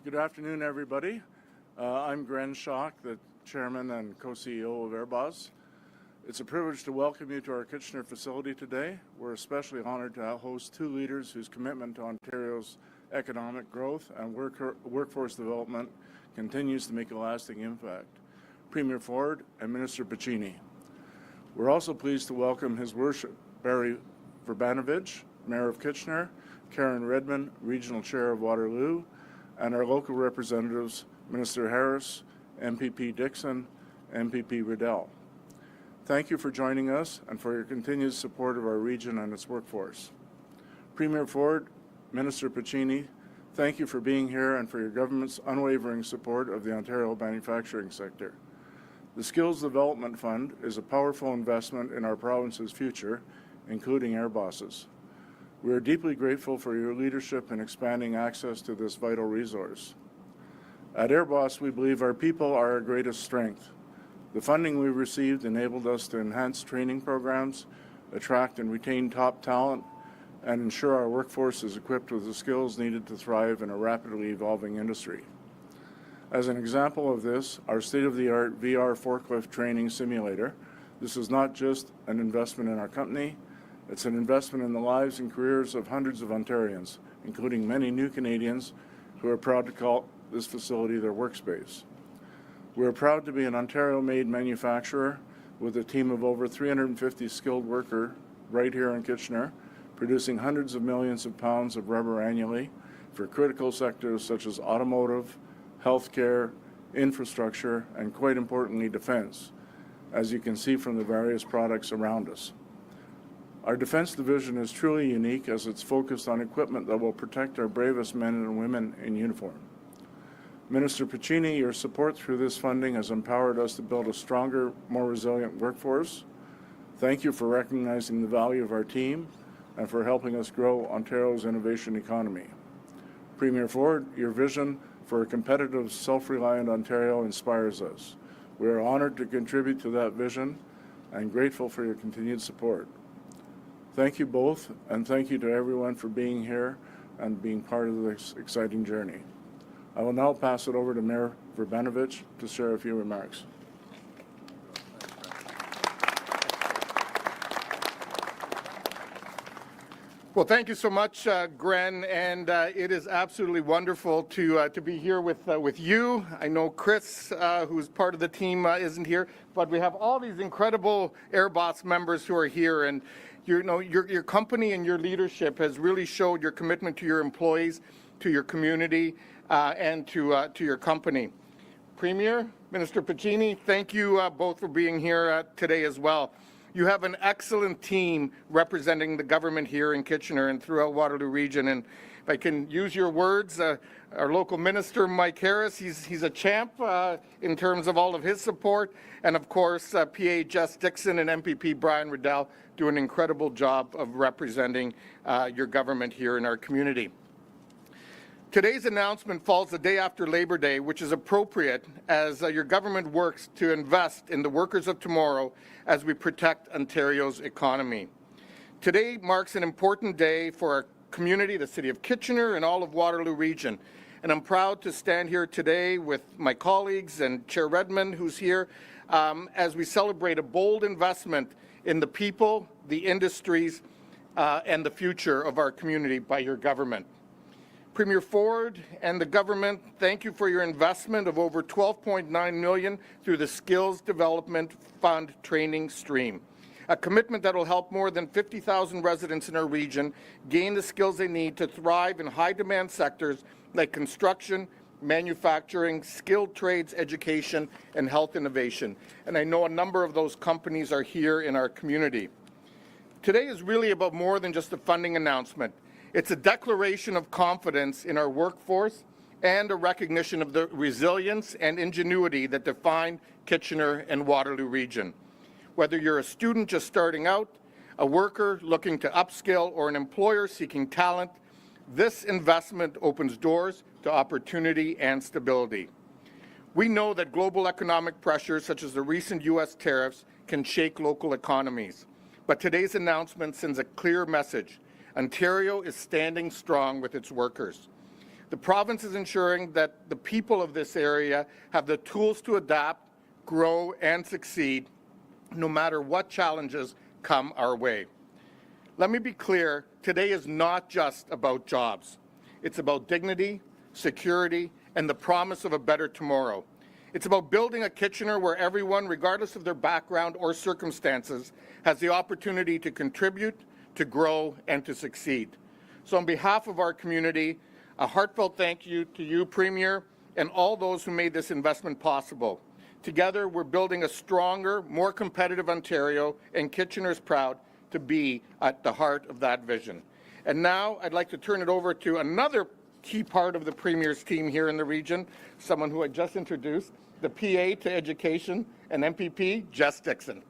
Good afternoon, everybody. I'm Gren Schock, the Chairman and Co-CEO of Airbus. It's a privilege to welcome you to our Kitchener facility today. We're especially honored to host two leaders whose commitment to Ontario's economic growth and workforce development continues to make a lasting impact, Premier Ford and Minister Piccini. We're also pleased to welcome His Worship Barry Verbanovich, Mayor of Kitchener, Karen Redmond, Regional Chair of Waterloo, and our local representatives, Minister Harris, MPP Dixon, MPP Riddell. Thank you for joining us and for your continued support of our region and its workforce. Premier Ford, Minister Piccini, thank you for being here and for your government's unwavering support of the Ontario manufacturing sector. The Skills Development Fund is a powerful investment in our province's future, including Airbus's. We are deeply grateful for your leadership in expanding access to this vital resource. At Airbus, we believe our people are our greatest strength. The funding we received enabled us to enhance training programs, attract and retain top talent, and ensure our workforce is equipped with the skills needed to thrive in a rapidly evolving industry. As an example of this, our state-of-the-art VR forklift training simulator, this is not just an investment in our company, it's an investment in the lives and careers of hundreds of Ontarians, including many new Canadians who are proud to call this facility their workspace. We are proud to be an Ontario-made manufacturer with a team of over 350 skilled workers right here in Kitchener, producing hundreds of millions of pounds of rubber annually for critical sectors such as automotive, healthcare, infrastructure, and quite importantly, defense, as you can see from the various products around us. Our Defense Division is truly unique as it's focused on equipment that will protect our bravest men and women in uniform. Minister Piccini, your support through this funding has empowered us to build a stronger, more resilient workforce. Thank you for recognizing the value of our team and for helping us grow Ontario's innovation economy. Premier Ford, your vision for a competitive, self-reliant Ontario inspires us. We are honored to contribute to that vision and grateful for your continued support. Thank you both, and thank you to everyone for being here and being part of this exciting journey. I will now pass it over to Mayor Verbanovich to share a few remarks. Well, thank you so much, Gren, and it is absolutely wonderful to be here with you. I know Chris, who's part of the team, isn't here, but we have all these incredible Airbus members who are here, and your company and your leadership has really showed your commitment to your employees, to your community, and to your company. Premier, Minister Piccini, thank you both for being here today as well. You have an excellent team representing the government here in Kitchener and throughout Waterloo Region. And if I can use your words, our local minister, Mike Harris, he's a champ in terms of all of his support. And of course, PA Jess Dixon and MPP Brian Riddell do an incredible job of representing your government here in our community. Today's announcement falls the day after Labor Day, which is appropriate as your government works to invest in the workers of tomorrow as we protect Ontario's economy. Today marks an important day for our community, the City of Kitchener, and all of Waterloo Region. And I'm proud to stand here today with my colleagues and Chair Redmond, who's here, as we celebrate a bold investment in the people, the industries, and the future of our community by your government. Premier Ford and the government, thank you for your investment of over $12.9 million through the Skills Development Fund training stream, a commitment that will help more than 50,000 residents in our region gain the skills they need to thrive in high-demand sectors like construction, manufacturing, skilled trades, education, and health innovation. And I know a number of those companies are here in our community. Today is really about more than just a funding announcement. It's a declaration of confidence in our workforce and a recognition of the resilience and ingenuity that define Kitchener and Waterloo Region. Whether you're a student just starting out, a worker looking to upskill, or an employer seeking talent, this investment opens doors to opportunity and stability. We know that global economic pressures such as the recent U.S. tariffs can shake local economies, but today's announcement sends a clear message. Ontario is standing strong with its workers. The province is ensuring that the people of this area have the tools to adapt, grow, and succeed, no matter what challenges come our way. Let me be clear, today is not just about jobs. It's about dignity, security, and the promise of a better tomorrow. It's about building a Kitchener where everyone, regardless of their background or circumstances, has the opportunity to contribute, to grow, and to succeed. So on behalf of our community, a heartfelt thank you to you, Premier, and all those who made this investment possible. Together, we're building a stronger, more competitive Ontario, and Kitchener is proud to be at the heart of that vision. And now, I'd like to turn it over to another key part of the Premier's team here in the region, someone who I just introduced, the PA to Education and MPP, Jess Dixon.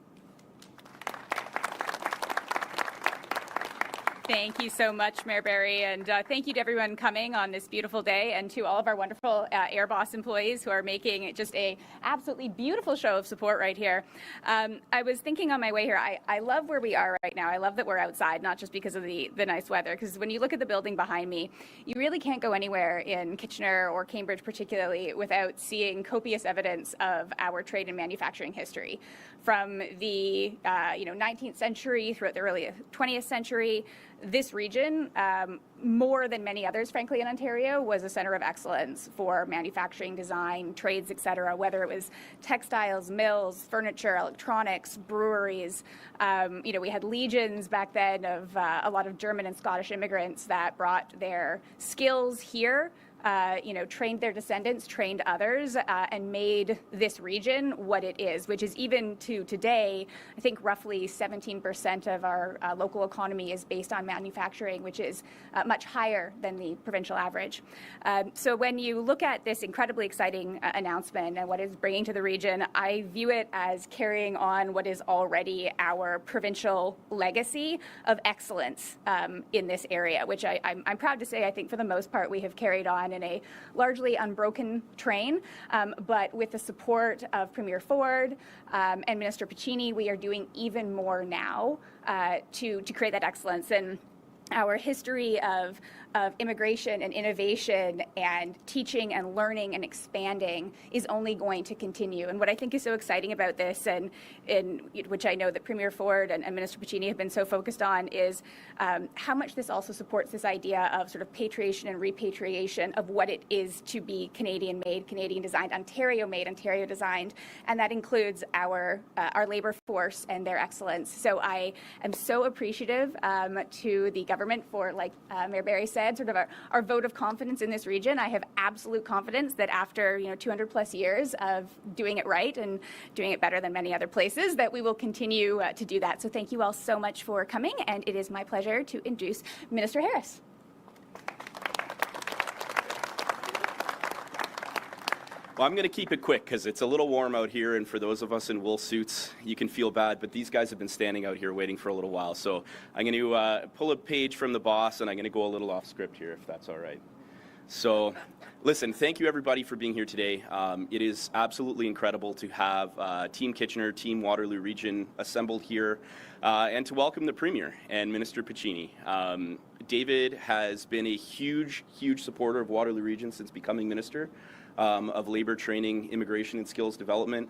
Thank you so much, Mayor Barry, and thank you to everyone coming on this beautiful day, and to all of our wonderful AirBoss employees who are making just a absolutely beautiful show of support right here. I was thinking on my way here, I love where we are right now. I love that we're outside, not just because of the nice weather, because when you look at the building behind me, you really can't go anywhere in Kitchener or Cambridge particularly without seeing copious evidence of our trade and manufacturing history. From the 19th century throughout the early 20th century, this region, more than many others, frankly, in Ontario, was a center of excellence for manufacturing, design, trades, et cetera, whether it was textiles, mills, furniture, electronics, breweries. We had legions back then of a lot of German and Scottish immigrants that brought their skills here, trained their descendants, trained others, and made this region what it is, which is even to today, I think roughly 17% of our local economy is based on manufacturing, which is much higher than the provincial average. So when you look at this incredibly exciting announcement and what it's bringing to the region, I view it as carrying on what is already our provincial legacy of excellence in this area, which I'm proud to say, I think for the most part, we have carried on in a largely unbroken train, but with the support of Premier Ford and Minister Piccini, we are doing even more now to create that excellence. And our history of immigration and innovation and teaching and learning and expanding is only going to continue. And what I think is so exciting about this, and which I know that Premier Ford and Minister Piccini have been so focused on, is how much this also supports this idea of sort of patriation and repatriation of what it is to be Canadian-made, Canadian-designed, Ontario-made, Ontario-designed, and that includes our labour force and their excellence. So I am so appreciative to the government for, like Mayor Barry said, sort of our vote of confidence in this region. I have absolute confidence that after 200 plus years of doing it right and doing it better than many other places, that we will continue to do that. So thank you all so much for coming, and it is my pleasure to introduce Minister Harris. Well, I'm going to keep it quick because it's a little warm out here, and for those of us in wool suits, you can feel bad, but these guys have been standing out here waiting for a little while. So I'm going to pull a page from the boss, and I'm going to go a little off script here, if that's all right. So listen, thank you everybody for being here today. It is absolutely incredible to have Team Kitchener, Team Waterloo Region assembled here, and to welcome the Premier and Minister Piccini. David has been a huge, huge supporter of Waterloo Region since becoming Minister of Labour Training, Immigration and Skills Development.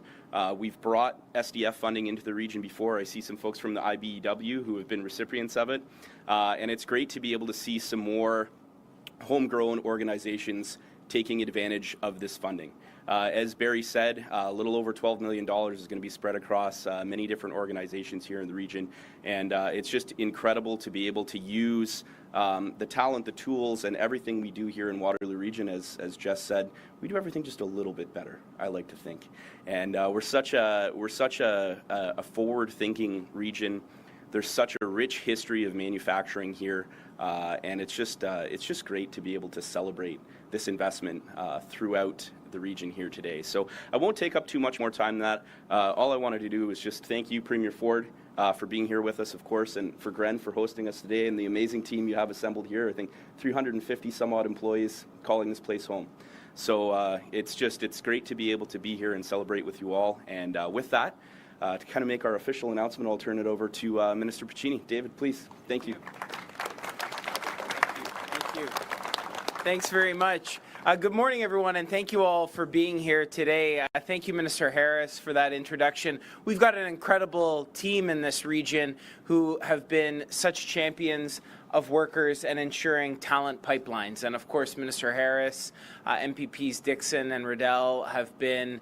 We've brought SDF funding into the region before. I see some folks from the IBEW who have been recipients of it. And it's great to be able to see some more homegrown organizations taking advantage of this funding. As Barry said, a little over $12 million is going to be spread across many different organizations here in the region, and it's just incredible to be able to use the talent, the tools, and everything we do here in Waterloo Region. As Jess said, we do everything just a little bit better, I like to think, and we're such a forward-thinking region. There's such a rich history of manufacturing here, and it's just great to be able to celebrate this investment throughout the region here today. So I won't take up too much more time than that. All I wanted to do is just thank you, Premier Ford, for being here with us, of course, and for Gren for hosting us today, and the amazing team you have assembled here. I think 350 some odd employees calling this place home. So it's great to be able to be here and celebrate with you all. And with that, to kind of make our official announcement, I'll turn it over to Minister Piccini. David, please. Thank you. Thank you. Thanks very much. Good morning, everyone, and thank you all for being here today. Thank you, Minister Harris, for that introduction. We've got an incredible team in this region who have been such champions of workers and ensuring talent pipelines. And of course, Minister Harris, MPPs Dixon and Riddell have been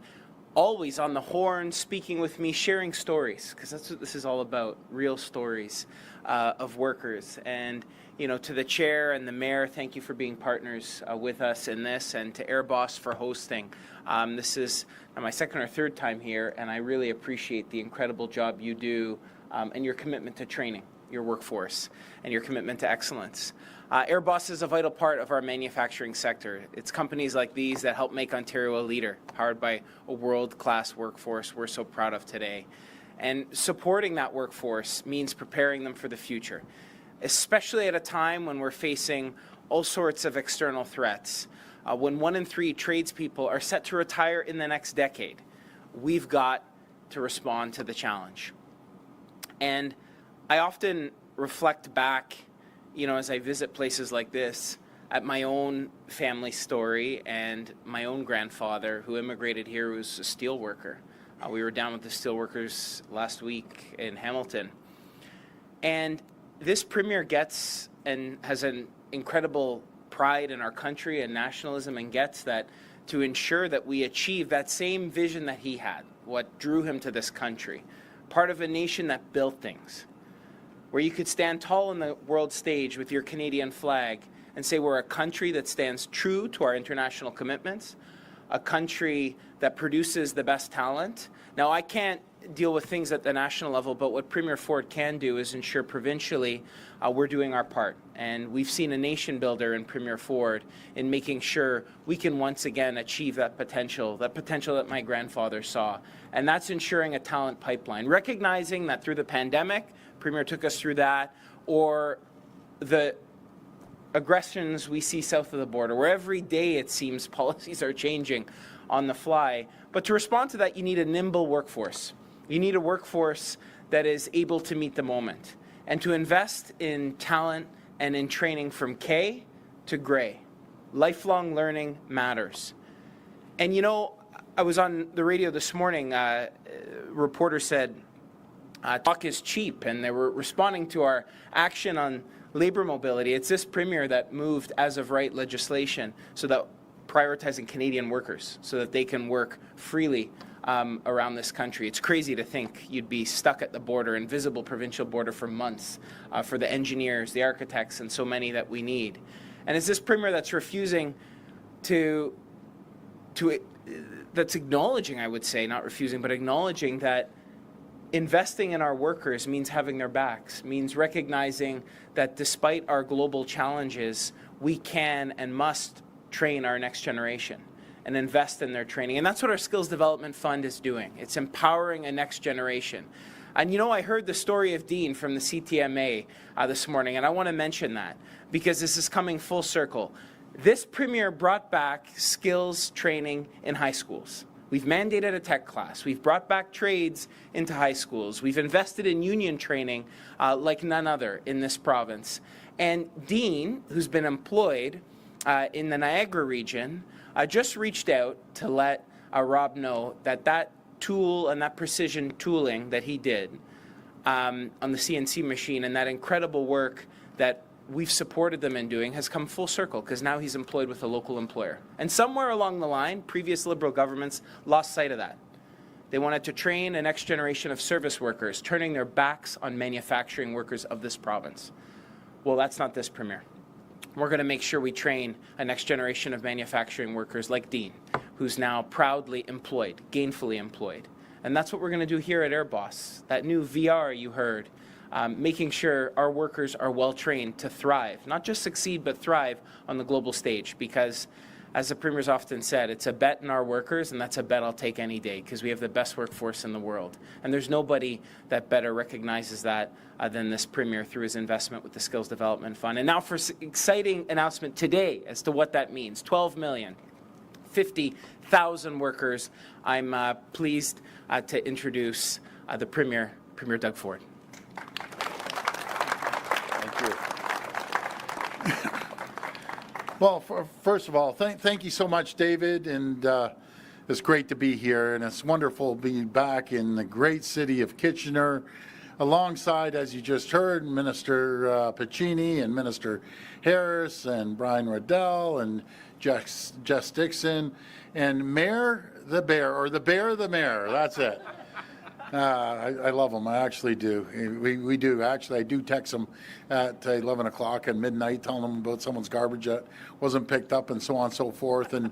always on the horn, speaking with me, sharing stories, because that's what this is all about, real stories of workers. And you know, to the chair and the mayor, thank you for being partners with us in this, and to Airboss for hosting. This is my second or third time here, and I really appreciate the incredible job you do and your commitment to training your workforce and your commitment to excellence. Airboss is a vital part of our manufacturing sector. It's companies like these that help make Ontario a leader, powered by a world-class workforce we're so proud of today. And supporting that workforce means preparing them for the future, especially at a time when we're facing all sorts of external threats. When 1 in 3 tradespeople are set to retire in the next decade, we've got to respond to the challenge. And I often reflect back, you know, as I visit places like this, at my own family story and my own grandfather who immigrated here, who was a steel worker. We were down with the steel workers last week in Hamilton. And this premier gets and has an incredible pride in our country and nationalism, and gets that to ensure that we achieve that same vision that he had, what drew him to this country, part of a nation that built things, where you could stand tall on the world stage with your Canadian flag and say we're a country that stands true to our international commitments, a country that produces the best talent. Now, I can't deal with things at the national level, but what Premier Ford can do is ensure provincially we're doing our part. And we've seen a nation builder in Premier Ford in making sure we can once again achieve that potential that my grandfather saw. And that's ensuring a talent pipeline, recognizing that through the pandemic, Premier took us through that, or the aggressions we see south of the border, where every day it seems policies are changing on the fly. But to respond to that, you need a nimble workforce. You need a workforce that is able to meet the moment, and to invest in talent and in training from K to Gray. Lifelong learning matters. And you know, I was on the radio this morning, a reporter said, talk is cheap, and they were responding to our action on labor mobility. It's this premier that moved as of right legislation so that prioritizing Canadian workers so that they can work freely around this country. It's crazy to think you'd be stuck at the border, invisible provincial border, for months for the engineers, the architects, and so many that we need. And it's this premier that's refusing that's acknowledging, I would say, not refusing, but acknowledging that investing in our workers means having their backs, means recognizing that despite our global challenges, we can and must train our next generation and invest in their training. And that's what our Skills Development Fund is doing. It's empowering a next generation. And you know, I heard the story of Dean from the CTMA this morning, and I want to mention that because this is coming full circle. This premier brought back skills training in high schools. We've mandated a tech class. We've brought back trades into high schools. We've invested in union training like none other in this province. And Dean, who's been employed in the Niagara region, just reached out to let Rob know that that tool and that precision tooling that he did on the CNC machine and that incredible work that we've supported them in doing has come full circle, because now he's employed with a local employer. And somewhere along the line, previous Liberal governments lost sight of that. They wanted to train a next generation of service workers, turning their backs on manufacturing workers of this province. Well, that's not this premier. We're going to make sure we train a next generation of manufacturing workers like Dean, who's now proudly employed, gainfully employed. And that's what we're going to do here at Airboss. That new VR you heard, making sure our workers are well trained to thrive, not just succeed, but thrive on the global stage. Because, as the Premier's often said, it's a bet in our workers, and that's a bet I'll take any day, because we have the best workforce in the world. And there's nobody that better recognizes that than this Premier through his investment with the Skills Development Fund. And now for exciting announcement today as to what that means. 12 million, 50,000 workers. I'm pleased to introduce the Premier, Premier Doug Ford. Thank you. Well, first of all, thank you so much, David, and it's great to be here, and it's wonderful to be back in the great city of Kitchener, alongside, as you just heard, Minister Piccini and Minister Harris and Brian Riddell and Jess Dixon and Mayor the Bear, or the Bear the Mayor, that's it. I love them. I actually do. We do. Actually, I do text them at 11 o'clock and midnight, telling them about someone's garbage that wasn't picked up and so on and so forth. And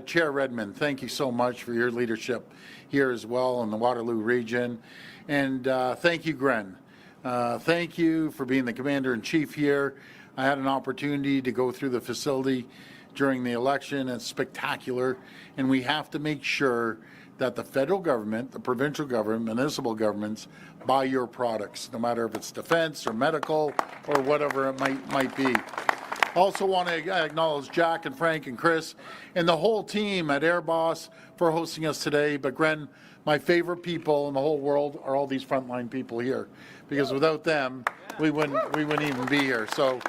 Chair Redmond, thank you so much for your leadership here as well in the Waterloo region. And thank you, Gren. Thank you for being the Commander-in-Chief here. I had an opportunity to go through the facility during the election. It's spectacular. And we have to make sure that the federal government, the provincial government, municipal governments buy your products, no matter if it's defense or medical or whatever it might be. Also want to acknowledge Jack and Frank and Chris and the whole team at Airboss for hosting us today. But Gren, my favorite people in the whole world are all these frontline people here, because without them, we wouldn't even be here. So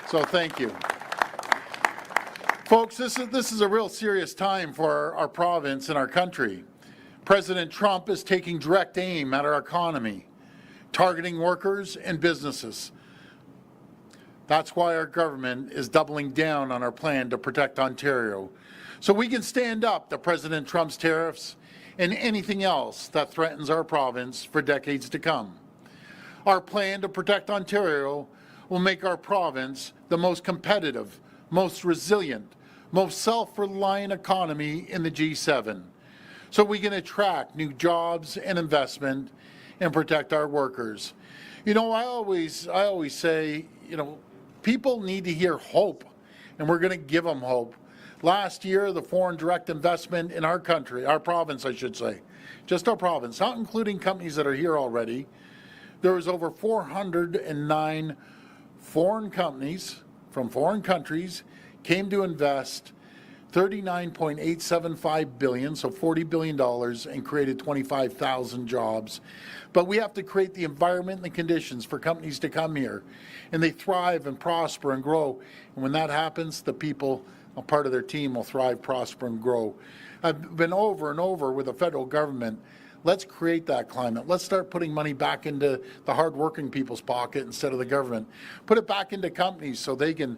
thank you. Folks, this is a real serious time for our province and our country. President Trump is taking direct aim at our economy, targeting workers and businesses. That's why our government is doubling down on our plan to protect Ontario, so we can stand up to President Trump's tariffs and anything else that threatens our province for decades to come. Our plan to protect Ontario will make our province the most competitive, most resilient, most self-reliant economy in the G7. So we can attract new jobs and investment and protect our workers. You know, I always say, people need to hear hope, and we're going to give them hope. Last year, the foreign direct investment in our country, our province, I should say, just our province, not including companies that are here already, there was over 409 foreign companies from foreign countries came to invest $39.875 billion, so $40 billion, and created 25,000 jobs. But we have to create the environment and the conditions for companies to come here, and they thrive and prosper and grow. And when that happens, the people, a part of their team, will thrive, prosper, and grow. I've been over and over with the federal government. Let's create that climate. Let's start putting money back into the hardworking people's pocket instead of the government. Put it back into companies so they can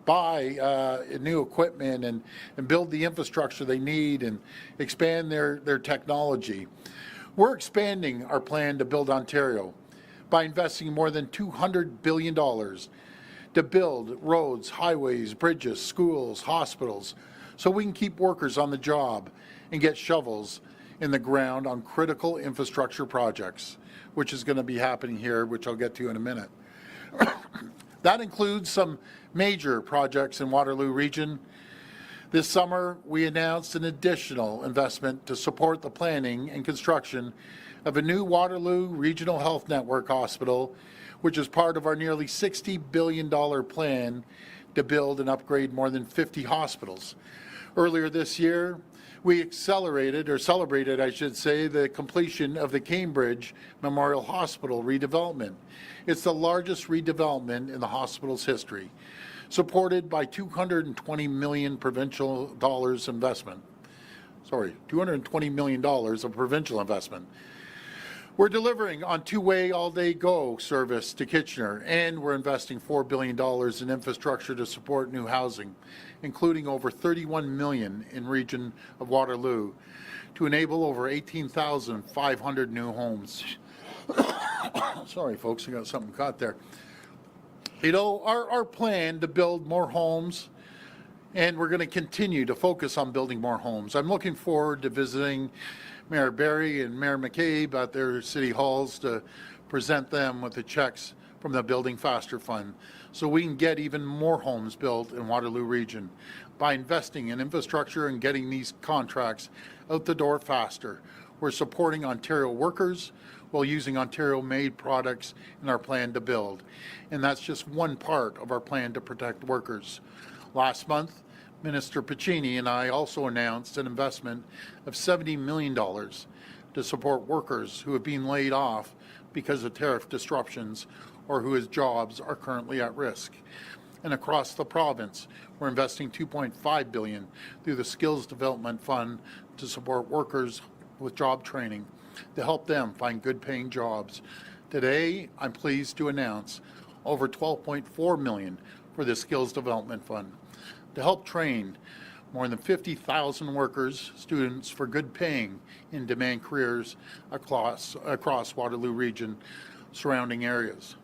buy new equipment and build the infrastructure they need and expand their technology. We're expanding our plan to build Ontario by investing more than $200 billion to build roads, highways, bridges, schools, hospitals, so we can keep workers on the job and get shovels in the ground on critical infrastructure projects, which is going to be happening here, which I'll get to in a minute. That includes some major projects in Waterloo region. This summer, we announced an additional investment to support the planning and construction of a new Waterloo Regional Health Network hospital, which is part of our nearly $60 billion plan to build and upgrade more than 50 hospitals. Earlier this year, we celebrated, I should say, the completion of the Cambridge Memorial Hospital redevelopment. It's the largest redevelopment in the hospital's history, supported by $220 million provincial dollars investment. $220 million of provincial investment. We're delivering on two-way all-day go service to Kitchener, and we're investing $4 billion in infrastructure to support new housing, including over $31 million in region of Waterloo to enable over 18,500 new homes. Sorry, folks, I got something caught there. You know, our plan to build more homes, and we're going to continue to focus on building more homes. I'm looking forward to visiting Mayor Barry and Mayor McCabe at their city halls to present them with the checks from the Building Faster Fund so we can get even more homes built in Waterloo region by investing in infrastructure and getting these contracts out the door faster. We're supporting Ontario workers while using Ontario-made products in our plan to build. And that's just one part of our plan to protect workers. Last month, Minister Piccini and I also announced an investment of $70 million to support workers who have been laid off because of tariff disruptions or whose jobs are currently at risk. And across the province, we're investing $2.5 billion through the Skills Development Fund to support workers with job training to help them find good paying jobs. Today, I'm pleased to announce over $12.4 million for the Skills Development Fund to help train more than 50,000 workers, students for good paying in demand careers across Waterloo Region surrounding areas.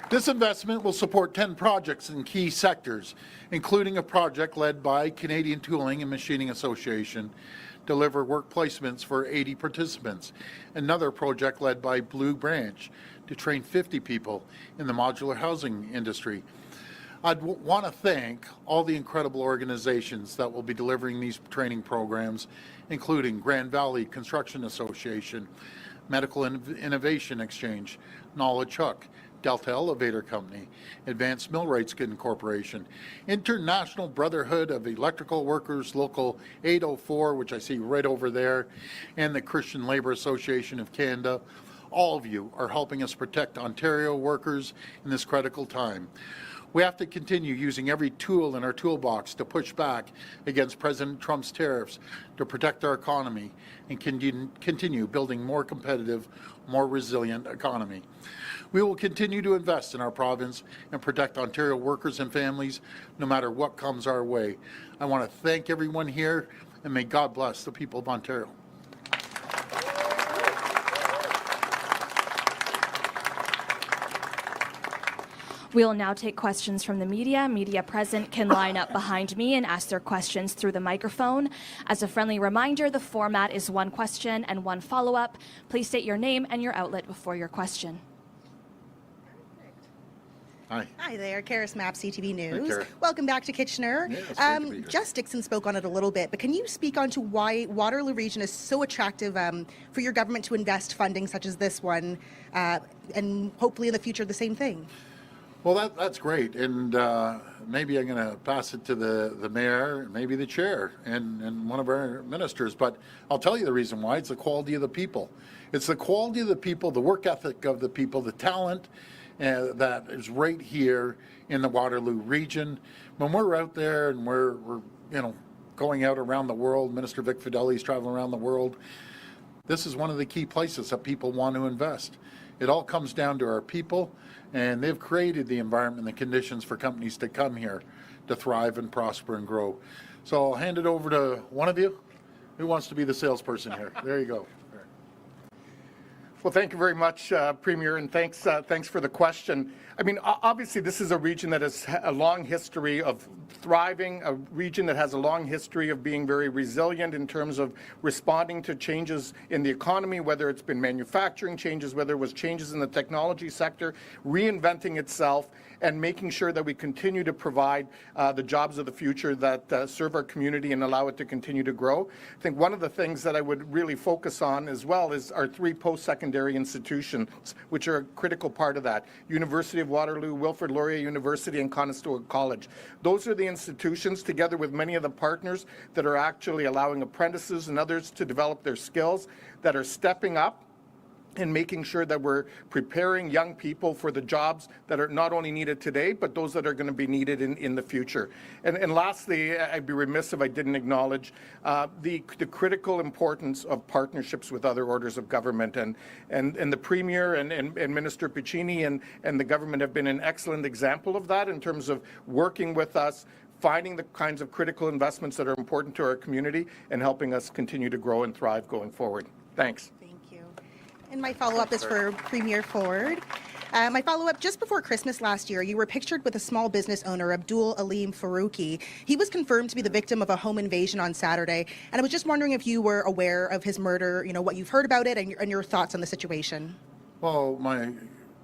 This investment will support 10 projects in key sectors, including a project led by Canadian Tooling and Machining Association, deliver work placements for 80 participants. Another project led by Blue Branch to train 50 people in the modular housing industry. I'd want to thank all the incredible organizations that will be delivering these training programs, including Grand Valley Construction Association, Medical Innovation Exchange, Knowledge Hook, Delta Elevator Company, Advanced Millwrights Incorporation, International Brotherhood of Electrical Workers Local 804, which I see right over there, and the Christian Labour Association of Canada. All of you are helping us protect Ontario workers in this critical time. We have to continue using every tool in our toolbox to push back against President Trump's tariffs to protect our economy and continue building more competitive, more resilient economy. We will continue to invest in our province and protect Ontario workers and families no matter what comes our way. I want to thank everyone here, and may God bless the people of Ontario. We will now take questions from the media. Media present can line up behind me and ask their questions through the microphone. As a friendly reminder, the format is one question and one follow-up. Please state your name and your outlet before your question. Hi. Hi there, Karis Mapp, CTV News. Kara. Welcome back to Kitchener. Yeah, it's great to be here. Jess Dixon spoke on it a little bit, but can you speak on to why Waterloo Region is so attractive for your government to invest funding such as this one, and hopefully in the future the same thing? Well, that's great, and maybe I'm going to pass it to the mayor, maybe the chair, and one of our ministers. But I'll tell you the reason why. It's the quality of the people. It's the quality of the people, the work ethic of the people, the talent that is right here in the Waterloo region. When we're out there and we're going out around the world, Minister Vic Fideli's traveling around the world. This is one of the key places that people want to invest. It all comes down to our people. And they've created the environment and the conditions for companies to come here to thrive and prosper and grow. So I'll hand it over to one of you. Who wants to be the salesperson here? There you go. Well, thank you very much, Premier, and thanks for the question. I mean, obviously, this is a region that has a long history of thriving, a region that has a long history of being very resilient in terms of responding to changes in the economy, whether it's been manufacturing changes, whether it was changes in the technology sector, reinventing itself, and making sure that we continue to provide the jobs of the future that serve our community and allow it to continue to grow. I think one of the things that I would really focus on as well is our three post-secondary institutions, which are a critical part of that. University of Waterloo, Wilfrid Laurier University, and Conestoga College. Those are the institutions, together with many of the partners, that are actually allowing apprentices and others to develop their skills, that are stepping up and making sure that we're preparing young people for the jobs that are not only needed today, but those that are going to be needed in the future. And lastly, I'd be remiss if I didn't acknowledge the critical importance of partnerships with other orders of government. And the Premier and Minister Piccini and the government have been an excellent example of that in terms of working with us, finding the kinds of critical investments that are important to our community, and helping us continue to grow and thrive going forward. Thanks. And my follow-up is for Premier Ford. My follow-up, just before Christmas last year, you were pictured with a small business owner, Abdul Aleem Farouki. He was confirmed to be the victim of a home invasion on Saturday. And I was just wondering if you were aware of his murder, what you've heard about it, and your thoughts on the situation. Well, my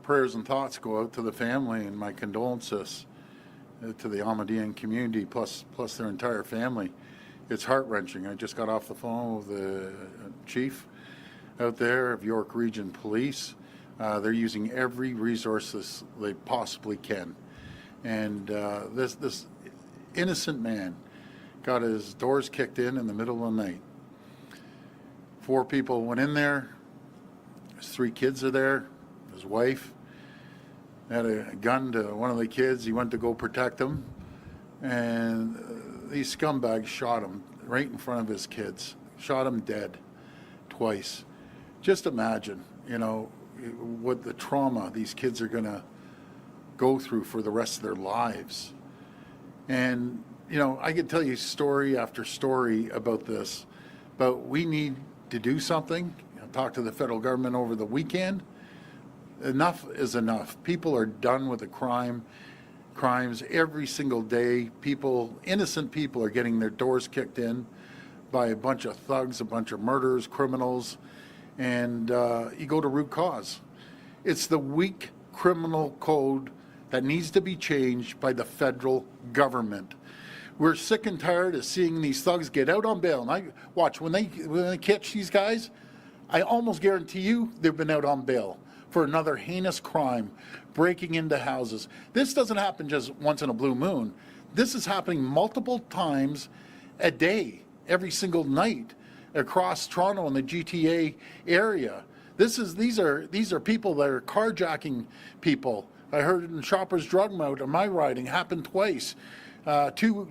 prayers and thoughts go out to the family, and my condolences to the Ahmadiyyan community, plus their entire family. It's heart-wrenching. I just got off the phone with the chief out there of York Region Police. They're using every resource they possibly can. And this innocent man got his doors kicked in the middle of the night. 4 people went in there, His 3 kids are there, his wife. Had a gun to one of the kids. He went to go protect them. And these scumbags shot him right in front of his kids. Shot him dead twice. Just imagine, what the trauma these kids are going to go through for the rest of their lives. And, I could tell you story after story about this, but we need to do something. I talked to the federal government over the weekend. Enough is enough. People are done with the crimes every single day. Innocent people are getting their doors kicked in by a bunch of thugs, a bunch of murderers, criminals, and you go to root cause. It's the weak criminal code that needs to be changed by the federal government. We're sick and tired of seeing these thugs get out on bail. And when they catch these guys, I almost guarantee you they've been out on bail for another heinous crime, breaking into houses. This doesn't happen just once in a blue moon. This is happening multiple times a day, every single night across Toronto and the GTA area. These are people that are carjacking people. I heard in Shoppers Drug Mart on my riding happened twice. Two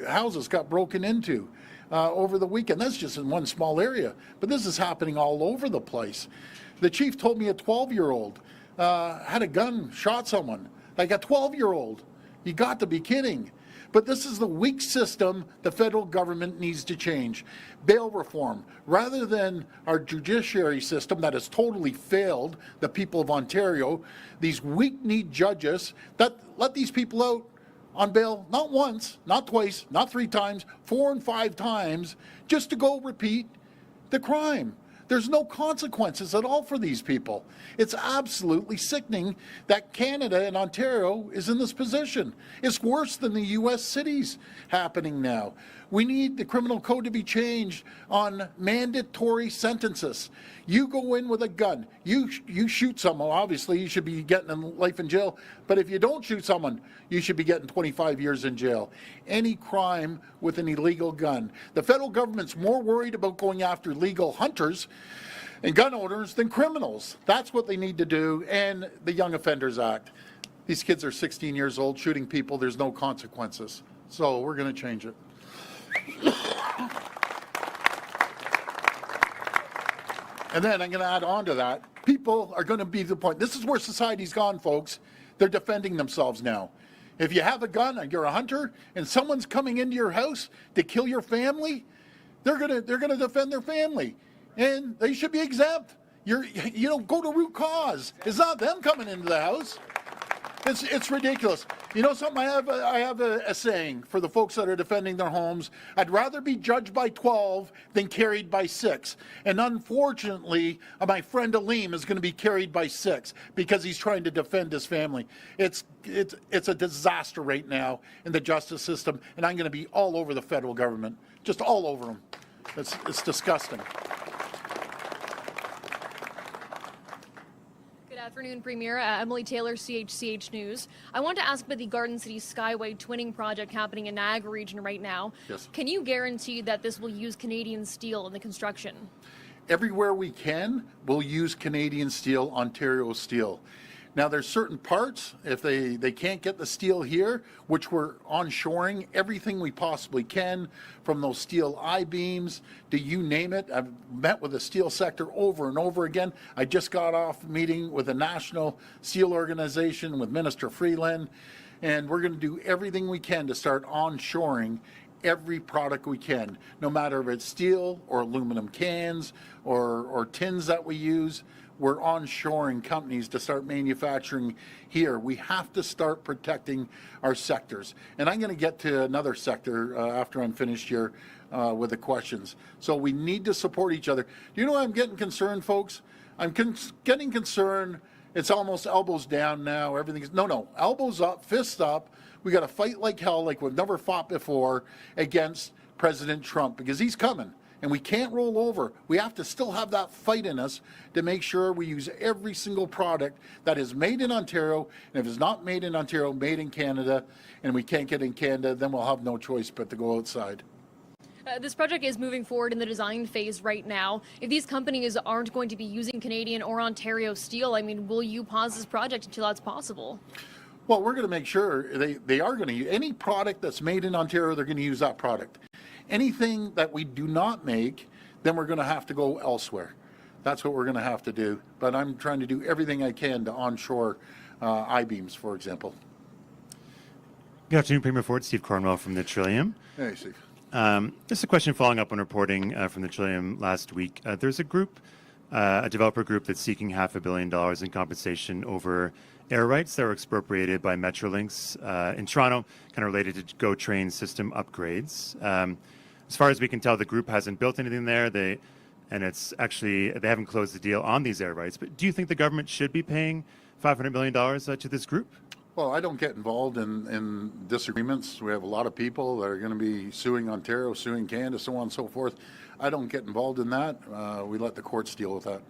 houses got broken into over the weekend. That's just in one small area, but this is happening all over the place. The chief told me a 12-year-old had a gun, shot someone. Like a 12-year-old. You got to be kidding. But this is the weak system the federal government needs to change. Bail reform. Rather than our judiciary system that has totally failed the people of Ontario, these weak-kneed judges that let these people out on bail not once, not twice, not 3 times, 4 and 5 times, just to go repeat the crime. There's no consequences at all for these people. It's absolutely sickening that Canada and Ontario is in this position. It's worse than the U.S. cities happening now. We need the criminal code to be changed on mandatory sentences. You go in with a gun, you shoot someone, obviously you should be getting life in jail, but if you don't shoot someone, you should be getting 25 years in jail. Any crime with an illegal gun. The federal government's more worried about going after legal hunters and gun owners than criminals. That's what they need to do, and the Young Offenders Act. These kids are 16 years old, shooting people, there's no consequences. So we're going to change it. And then I'm going to add on to that. People are going to be the point. This is where society's gone, folks. They're defending themselves now. If you have a gun and you're a hunter and someone's coming into your house to kill your family, they're going to defend their family. And they should be exempt. Go to root cause. It's not them coming into the house. It's ridiculous. You know something? I have a saying for the folks that are defending their homes. I'd rather be judged by 12 than carried by 6. And unfortunately, my friend Aleem is going to be carried by 6 because he's trying to defend his family. It's a disaster right now in the justice system, and I'm going to be all over the federal government, just all over them. It's disgusting. Good afternoon, Premier. Emily Taylor, CHCH News. I want to ask about the Garden City Skyway twinning project happening in Niagara region right now. Yes. Can you guarantee that this will use Canadian steel in the construction? Everywhere we can, we'll use Canadian steel, Ontario steel. Now, there's certain parts, if they can't get the steel here, which we're onshoring everything we possibly can, from those steel I-beams to you name it. I've met with the steel sector over and over again. I just got off meeting with the National Steel Organization with Minister Freeland, and we're going to do everything we can to start onshoring every product we can, no matter if it's steel or aluminum cans or tins that we use. We're onshoring companies to start manufacturing here. We have to start protecting our sectors. And I'm going to get to another sector after I'm finished here with the questions. So we need to support each other. Do you know why I'm getting concerned, folks? I'm getting concerned. It's almost elbows down now. Everything's no, elbows up, fists up. We got to fight like hell, like we've never fought before, against President Trump, because he's coming. And we can't roll over. We have to still have that fight in us to make sure we use every single product that is made in Ontario. And if it's not made in Ontario, made in Canada, and we can't get in Canada, then we'll have no choice but to go outside. This project is moving forward in the design phase right now. If these companies aren't going to be using Canadian or Ontario steel, I mean, will you pause this project until that's possible? Well, we're going to make sure they are going to use any product that's made in Ontario, they're going to use that product. Anything that we do not make, then we're going to have to go elsewhere. That's what we're going to have to do. But I'm trying to do everything I can to onshore I-beams, for example. Good afternoon, Premier Ford. Steve Cornwell from the Trillium. Hey, Steve. Just a question following up on reporting from the Trillium last week. There's a group, a developer group that's seeking $500 million in compensation over air rights that were expropriated by Metrolinx in Toronto, kind of related to GO train system upgrades. As far as we can tell, the group hasn't built anything there. They haven't closed the deal on these air rights. But do you think the government should be paying $500 million to this group? Well, I don't get involved in disagreements. We have a lot of people that are going to be suing Ontario, suing Canada, so on and so forth. I don't get involved in that. We let the courts deal with that.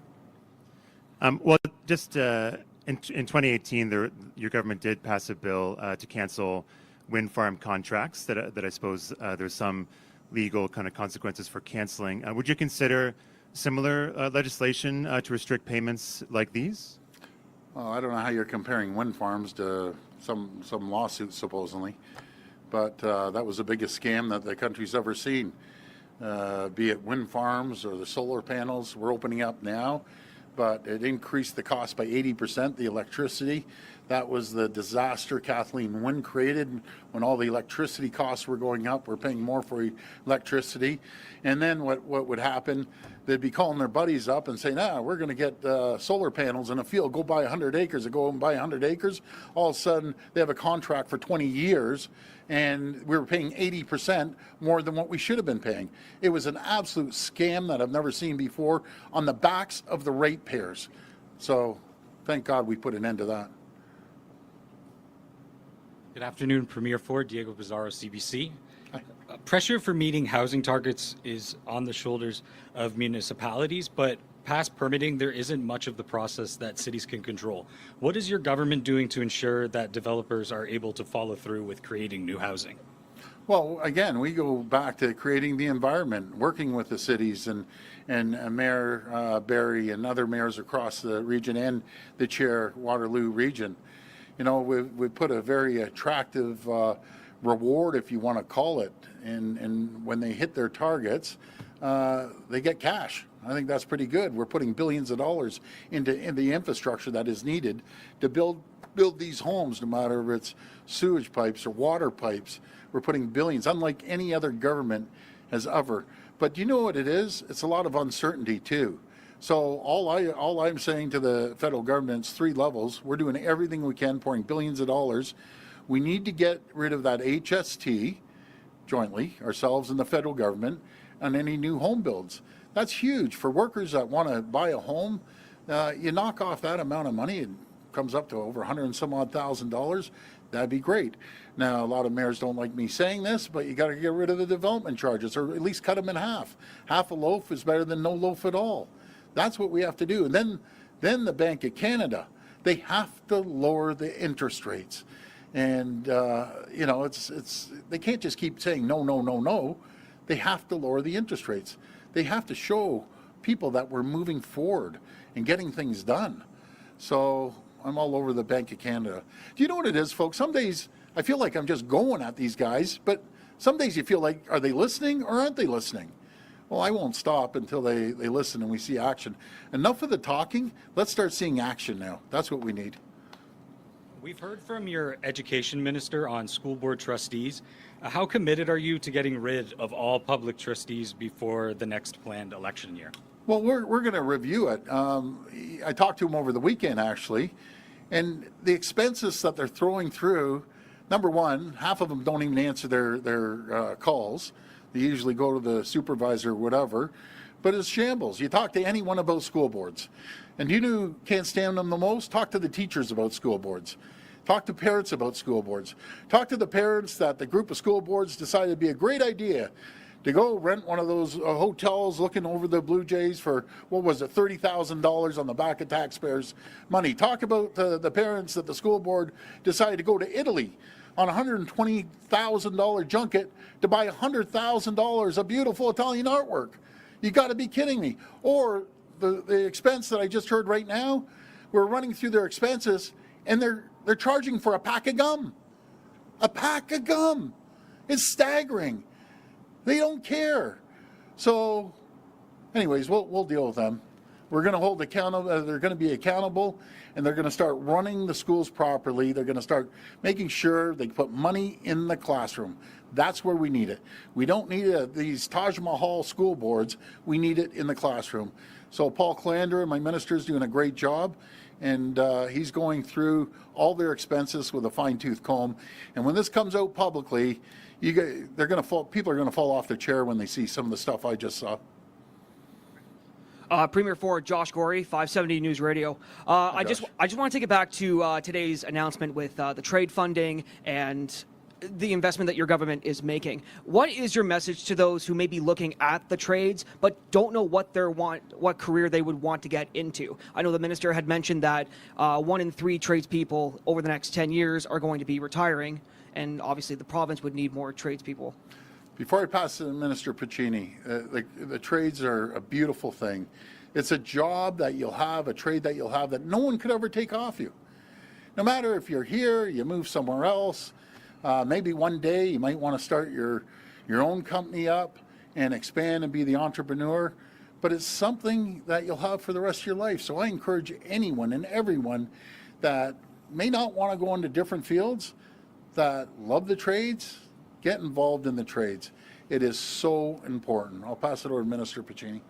In 2018, your government did pass a bill to cancel wind farm contracts that I suppose there's some legal kind of consequences for canceling. Would you consider similar legislation to restrict payments like these? I don't know how you're comparing wind farms to some lawsuits, supposedly. But that was the biggest scam that the country's ever seen. Be it wind farms or the solar panels, we're opening up now. But it increased the cost by 80%, the electricity. That was the disaster Kathleen Wynne created when all the electricity costs were going up. We're paying more for electricity. And then what would happen, they'd be calling their buddies up and saying, we're going to get solar panels in a field. Go buy 100 acres. They go and buy 100 acres. All of a sudden, they have a contract for 20 years. And we were paying 80% more than what we should have been paying. It was an absolute scam that I've never seen before on the backs of the ratepayers. So thank God we put an end to that. Good afternoon, Premier Ford, Diego Pizarro, CBC. Pressure for meeting housing targets is on the shoulders of municipalities, but past permitting, there isn't much of the process that cities can control. What is your government doing to ensure that developers are able to follow through with creating new housing? Well, again, we go back to creating the environment, working with the cities and Mayor Barry and other mayors across the region and the chair Waterloo region. You know, we put a very attractive reward, if you want to call it, and when they hit their targets, they get cash. I think that's pretty good. We're putting billions of dollars into the infrastructure that is needed to build these homes, no matter if it's sewage pipes or water pipes. We're putting billions, unlike any other government has ever. But you know what it is? It's a lot of uncertainty too. So all I'm saying to the federal government is 3 levels. We're doing everything we can, pouring billions of dollars. We need to get rid of that HST jointly, ourselves and the federal government, on any new home builds. That's huge for workers that want to buy a home. You knock off that amount of money, it comes up to over 100 and some odd $1,000. That'd be great. Now, a lot of mayors don't like me saying this, but you got to get rid of the development charges, or at least cut them in half. Half a loaf is better than no loaf at all. That's what we have to do. And then the Bank of Canada, they have to lower the interest rates. And you know, they can't just keep saying no, no, no, no. They have to lower the interest rates. They have to show people that we're moving forward and getting things done. So I'm all over the Bank of Canada. Do you know what it is, folks? Some days I feel like I'm just going at these guys, but some days you feel like, are they listening or aren't they listening? Well, I won't stop until they listen and we see action. Enough of the talking. Let's start seeing action now. That's what we need. We've heard from your education minister on school board trustees. How committed are you to getting rid of all public trustees before the next planned election year? Well, we're going to review it. I talked to him over the weekend, actually, and the expenses that they're throwing through, number one, half of them don't even answer their calls. They usually go to the supervisor or whatever, but it's shambles. You talk to anyone about school boards, and you know who can't stand them the most? Talk to the teachers about school boards. Talk to parents about school boards. Talk to the parents that the group of school boards decided it'd be a great idea to go rent one of those hotels looking over the Blue Jays for, what was it, $30,000 on the back of taxpayers' money. Talk about the parents that the school board decided to go to Italy on a $120,000 junket to buy $100,000 of beautiful Italian artwork. You got to be kidding me. Or the expense that I just heard right now, we're running through their expenses and they're charging for a pack of gum. A pack of gum. It's staggering. They don't care. So anyways, we'll deal with them. We're going to hold accountable. They're going to be accountable, and they're going to start running the schools properly. They're going to start making sure they put money in the classroom. That's where we need it. We don't need these Taj Mahal school boards. We need it in the classroom. So Paul Calandra, my minister, is doing a great job, and he's going through all their expenses with a fine-tooth comb. And when this comes out publicly, people are going to fall off their chair when they see some of the stuff I just saw. Premier Ford, Josh Gorey, 570 News Radio. I just want to take it back to today's announcement with the trade funding and the investment that your government is making. What is your message to those who may be looking at the trades but don't know what career they would want to get into? I know the minister had mentioned that 1 in 3 tradespeople over the next 10 years are going to be retiring, and obviously the province would need more tradespeople. Before I pass to Minister Piccini, the trades are a beautiful thing. It's a job that you'll have, a trade that you'll have that no one could ever take off you. No matter if you're here, you move somewhere else, maybe one day you might want to start your own company up and expand and be the entrepreneur, but it's something that you'll have for the rest of your life. So I encourage anyone and everyone that may not want to go into different fields, that love the trades, get involved in the trades. It is so important. I'll pass it over to Minister Piccini.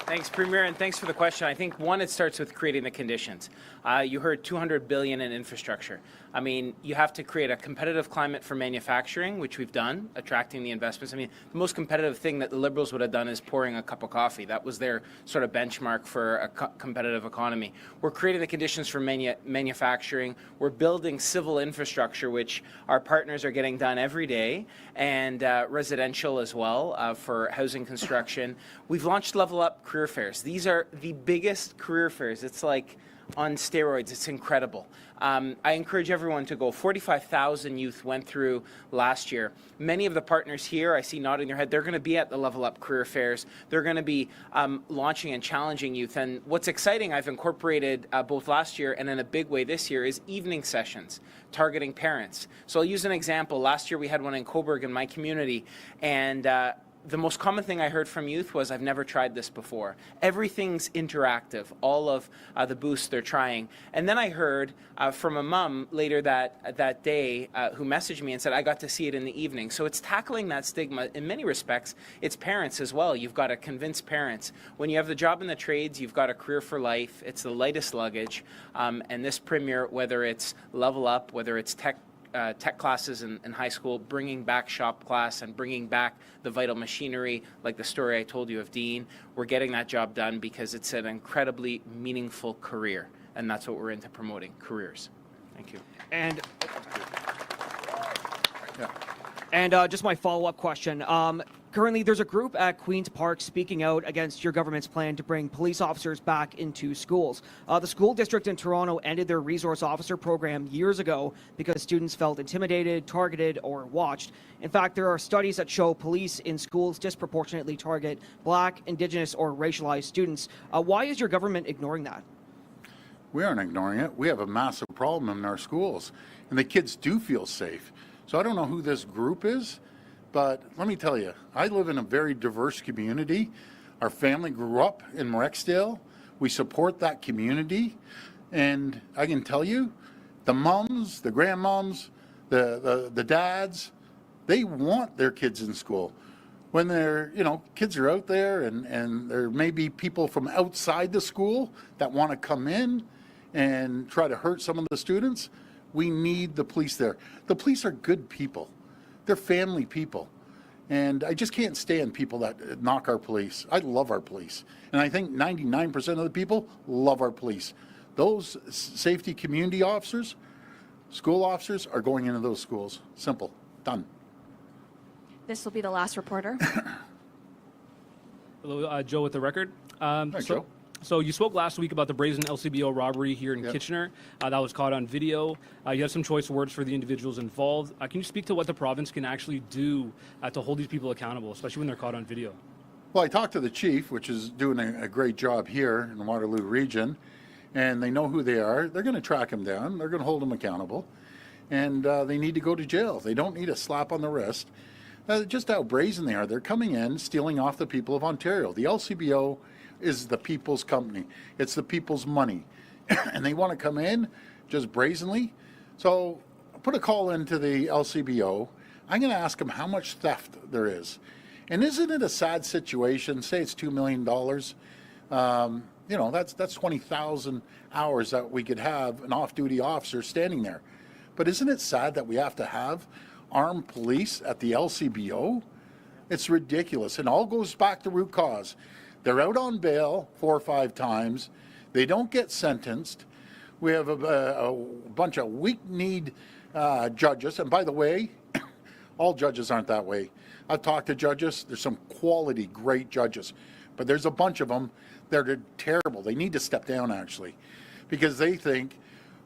Thanks, Premier, and thanks for the question. I think, one, it starts with creating the conditions. You heard $200 billion in infrastructure. I mean, you have to create a competitive climate for manufacturing, which we've done, attracting the investments. I mean, the most competitive thing that the Liberals would have done is pouring a cup of coffee. That was their sort of benchmark for a competitive economy. We're creating the conditions for manufacturing. We're building civil infrastructure, which our partners are getting done every day, and residential as well for housing construction. We've launched Level Up career fairs. These are the biggest career fairs. It's like on steroids. It's incredible. I encourage everyone to go. 45,000 youth went through last year. Many of the partners here, I see nodding their head, they're going to be at the Level Up career fairs. They're going to be launching and challenging youth. And what's exciting, I've incorporated both last year and in a big way this year, is evening sessions targeting parents. So I'll use an example. Last year we had one in Cobourg in my community, and the most common thing I heard from youth was, I've never tried this before. Everything's interactive, all of the booths they're trying. And then I heard from a mom later that day who messaged me and said, I got to see it in the evening. So it's tackling that stigma. In many respects, it's parents as well. You've got to convince parents. When you have the job in the trades, you've got a career for life. It's the lightest luggage. And this Premier, whether it's Level Up, whether it's tech classes in high school, bringing back shop class and bringing back the vital machinery, like the story I told you of Dean, we're getting that job done because it's an incredibly meaningful career, and that's what we're into promoting, careers. Thank you. And just my follow-up question. Currently, there's a group at Queen's Park speaking out against your government's plan to bring police officers back into schools. The school district in Toronto ended their resource officer program years ago because students felt intimidated, targeted, or watched. In fact, there are studies that show police in schools disproportionately target Black, Indigenous, or racialized students. Why is your government ignoring that? We aren't ignoring it. We have a massive problem in our schools, and the kids do feel safe. So I don't know who this group is, but let me tell you, I live in a very diverse community. Our family grew up in Rexdale. We support that community. And I can tell you, the mums, the grandmoms, the dads, they want their kids in school. When kids are out there and there may be people from outside the school that want to come in and try to hurt some of the students, we need the police there. The police are good people. They're family people. And I just can't stand people that knock our police. I love our police. And I think 99% of the people love our police. Those safety community officers, school officers, are going into those schools. Simple. Done. This will be the last reporter. Hello, Joe with the Record. Hi, Joe. So you spoke last week about the brazen LCBO robbery here in Kitchener that was caught on video. You had some choice words for the individuals involved. Can you speak to what the province can actually do to hold these people accountable, especially when they're caught on video? Well, I talked to the chief, which is doing a great job here in the Waterloo region, and they know who they are. They're going to track them down. They're going to hold them accountable, and they need to go to jail. They don't need a slap on the wrist. Just how brazen they are. They're coming in, stealing off the people of Ontario. The LCBO is the people's company. It's the people's money. And they want to come in just brazenly. So put a call into the LCBO. I'm going to ask them how much theft there is. And isn't it a sad situation? Say it's $2 million. You know, that's 20,000 hours that we could have an off-duty officer standing there. But isn't it sad that we have to have armed police at the LCBO? It's ridiculous. And all goes back to root cause. They're out on bail 4 or 5 times. They don't get sentenced. We have a bunch of weak-kneed judges. And by the way, all judges aren't that way. I've talked to judges. There's some quality, great judges. But there's a bunch of them that are terrible. They need to step down, actually, because they think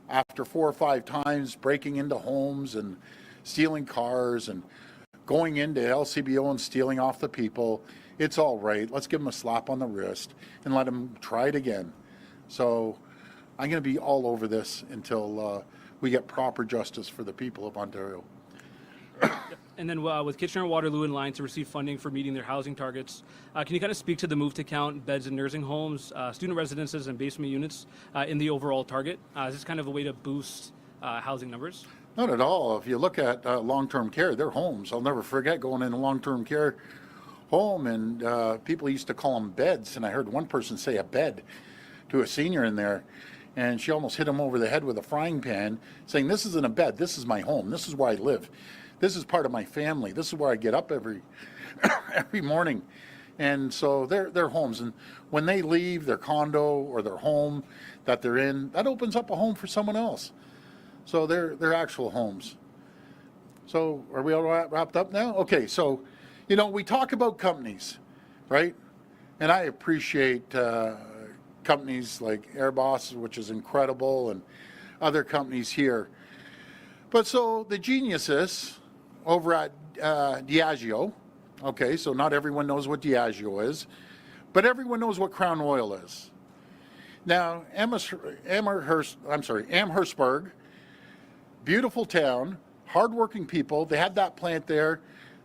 after 4 or 5 times breaking into homes and stealing cars and going into LCBO and stealing off the people, it's all right. Let's give them a slap on the wrist and let them try it again. So I'm going to be all over this until we get proper justice for the people of Ontario. And then with Kitchener and Waterloo in line to receive funding for meeting their housing targets, can you kind of speak to the move to count beds in nursing homes, student residences, and basement units in the overall target? Is this kind of a way to boost housing numbers? Not at all. If you look at long-term care, they're homes. I'll never forget going in a long-term care home, and people used to call them beds, and I heard one person say a bed to a senior in there, and she almost hit him over the head with a frying pan, saying, "This isn't a bed. This is my home. This is where I live. This is part of my family. This is where I get up every morning." And so they're homes, and when they leave their condo or their home that they're in, that opens up a home for someone else. So they're actual homes. So are we all wrapped up now? Okay, so you know, we talk about companies, right? And I appreciate companies like Airbus, which is incredible, and other companies here. But so the geniuses over at Diageo, okay, so not everyone knows what Diageo is, but everyone knows what Crown Royal is. Now, Amherstburg, beautiful town, hardworking people. They had that plant there.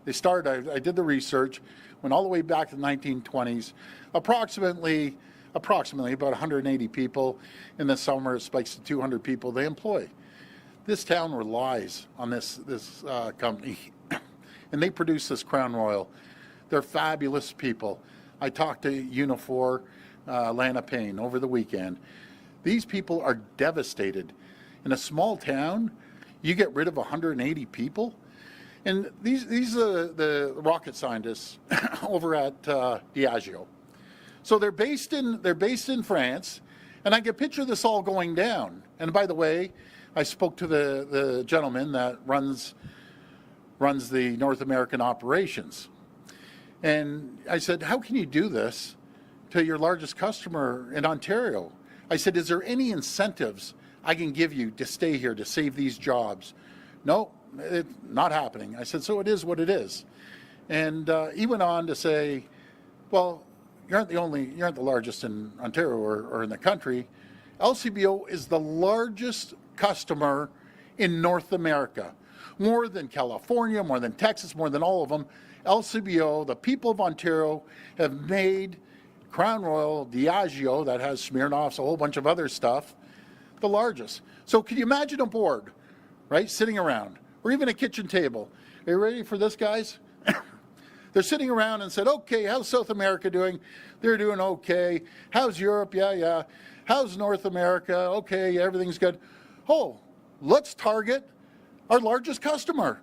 They started, I did the research, went all the way back to the 1920s. Approximately about 180 people. In the summer, it spikes to 200 people they employ. This town relies on this company, and they produce this Crown Royal. They're fabulous people. I talked to Unifor, Lana Payne over the weekend. These people are devastated. In a small town, you get rid of 180 people. And these are the rocket scientists over at Diageo. So they're based in France, and I can picture this all going down. And by the way, I spoke to the gentleman that runs the North American operations. And I said, how can you do this to your largest customer in Ontario? I said, is there any incentives I can give you to stay here to save these jobs? No, it's not happening. I said, so it is what it is. And he went on to say, well, you aren't the largest in Ontario or in the country. LCBO is the largest customer in North America. More than California, more than Texas, more than all of them. LCBO, the people of Ontario, have made Crown Royal, Diageo, that has Smirnoff's, a whole bunch of other stuff, the largest. So can you imagine a board, right, sitting around, or even a kitchen table? Are you ready for this, guys? They're sitting around and said, okay, how's South America doing? They're doing okay. How's Europe? Yeah. How's North America? Okay, everything's good. Oh, let's target our largest customer.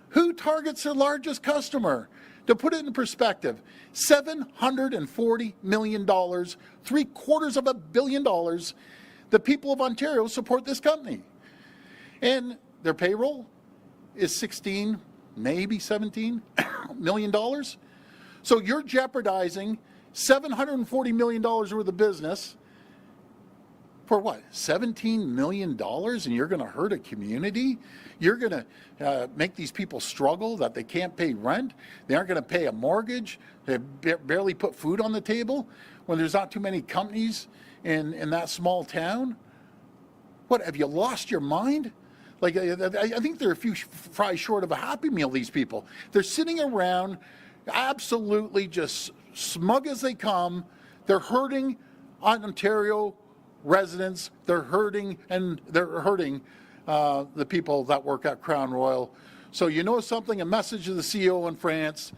Who targets their largest customer? To put it in perspective, $740 million, $750 million. The people of Ontario support this company. And their payroll is 16, maybe $17 million. So you're jeopardizing $740 million worth of business for what, $17 million, and you're going to hurt a community? You're going to make these people struggle that they can't pay rent? They aren't going to pay a mortgage? They barely put food on the table when there's not too many companies in that small town? What, have you lost your mind? Like, I think they're a few fries short of a Happy Meal, these people. They're sitting around absolutely just smug as they come. They're hurting Ontario residents. They're hurting the people that work at Crown Royal. So you know something, a message to the CEO in France: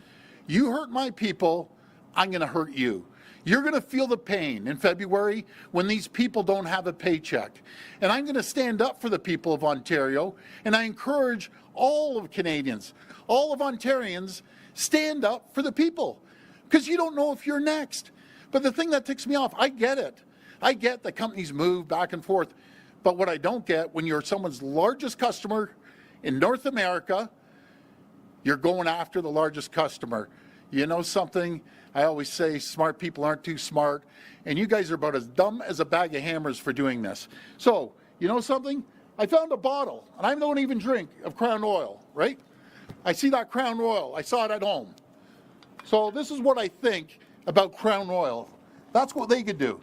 you hurt my people, I'm going to hurt you. You're going to feel the pain in February when these people don't have a paycheck. And I'm going to stand up for the people of Ontario, and I encourage all of Canadians, all of Ontarians, stand up for the people, because you don't know if you're next. But the thing that ticks me off, I get it. I get that companies move back and forth. But what I don't get, when you're someone's largest customer in North America, you're going after the largest customer. You know something? I always say smart people aren't too smart, and you guys are about as dumb as a bag of hammers for doing this. So, you know something? I found a bottle, and I don't even drink, of Crown Oil, right? I see that Crown Oil. I saw it at home. So this is what I think about Crown Oil. That's what they could do.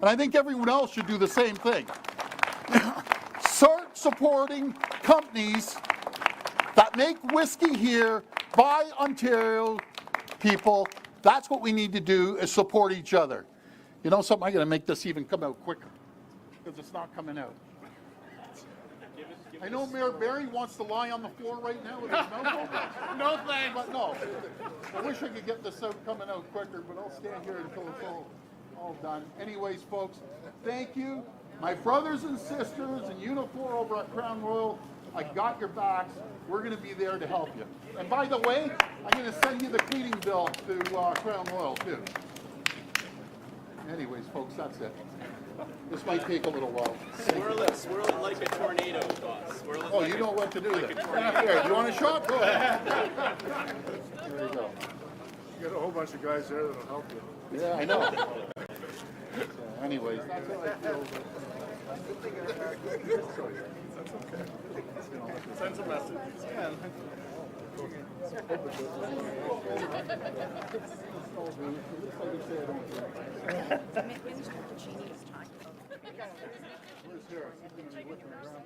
And I think everyone else should do the same thing. Start supporting companies that make whiskey here by Ontario people. That's what we need to do, is support each other. You know something? I'm going to make this even come out quicker, because it's not coming out. I know Mayor Barry wants to lie on the floor right now with his mouth open. No thanks. But no, I wish I could get this out coming out quicker, but I'll stand here until it's all done. Anyways, folks, thank you. My brothers and sisters in uniform over at Crown Royal, I got your backs. We're going to be there to help you. And by the way, I'm going to send you the cleaning bill to Crown Royal, too. Anyways, folks, that's it. This might take a little while. Swirl it like a tornado, boss. Oh, you know what to do then. Here, do you want a shot? Go ahead. There you go. You got a whole bunch of guys there that'll help you. Yeah, I know. So, anyways, that's what I feel. That's okay. Send some messages. Yeah. Minister Piccini is talking. Where's Harris? He's going to be with me around.